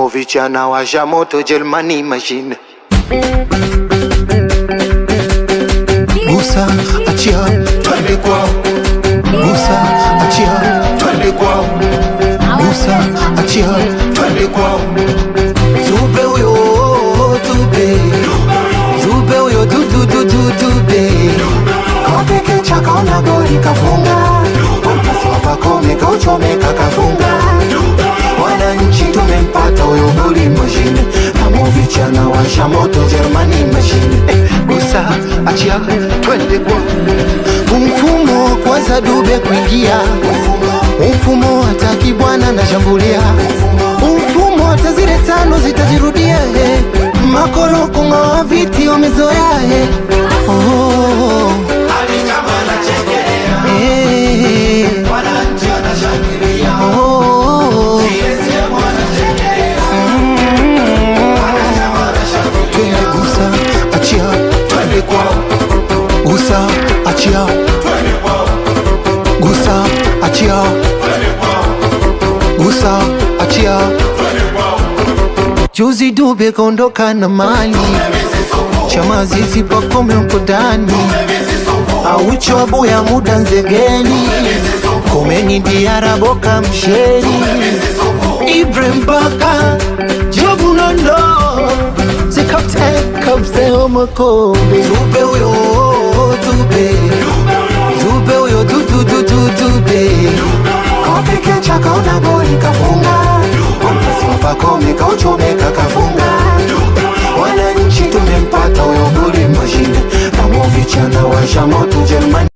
Movichana washa moto Germany machine. Gusa, achia, twende kwao. Gusa, achia, twende kwao. Gusa, achia, twende kwao. Zube uyo, zube. Zube uyo, zube. Kopeke chaka ona goli kafunga. Wampasi wapakome kauchomeka kafunga. Wananchi tumempata uyo goli machine. Movichana washa moto Germany machine. Gusa, achia, twende kwa mfumo kwanza Dube kuingia. Mfumo hataki bwana na shambulia. Mfumo hata zile tano zitajirudia. Makolo kungoa viti wamezoea. Ali kama anachekelea. Wananchi wanashangilia. TSM wanachekelea. Wanachama wanashangilia. Gusa, achia, twende kwao. Gusa, achia, Twende kwao. gusa, achia, Twende kwao. gusa, achia. Twende kwao. Juzi Dube kaondoka na mali. Chama zizi pakome uko ndani. Aucho abuya muda nzegeni. Komeni diara boka msheri. Ibrahim Baka Jobu Nondo Zikapte homokobe. Dube uyo, Dube. Dube uyo, Dube. Kopeke chaka ona goli kafunga. Wampasi wapakome kauchomeka kafunga. Wananchi tumempata uyo goli machine. Movichana washa moto Germany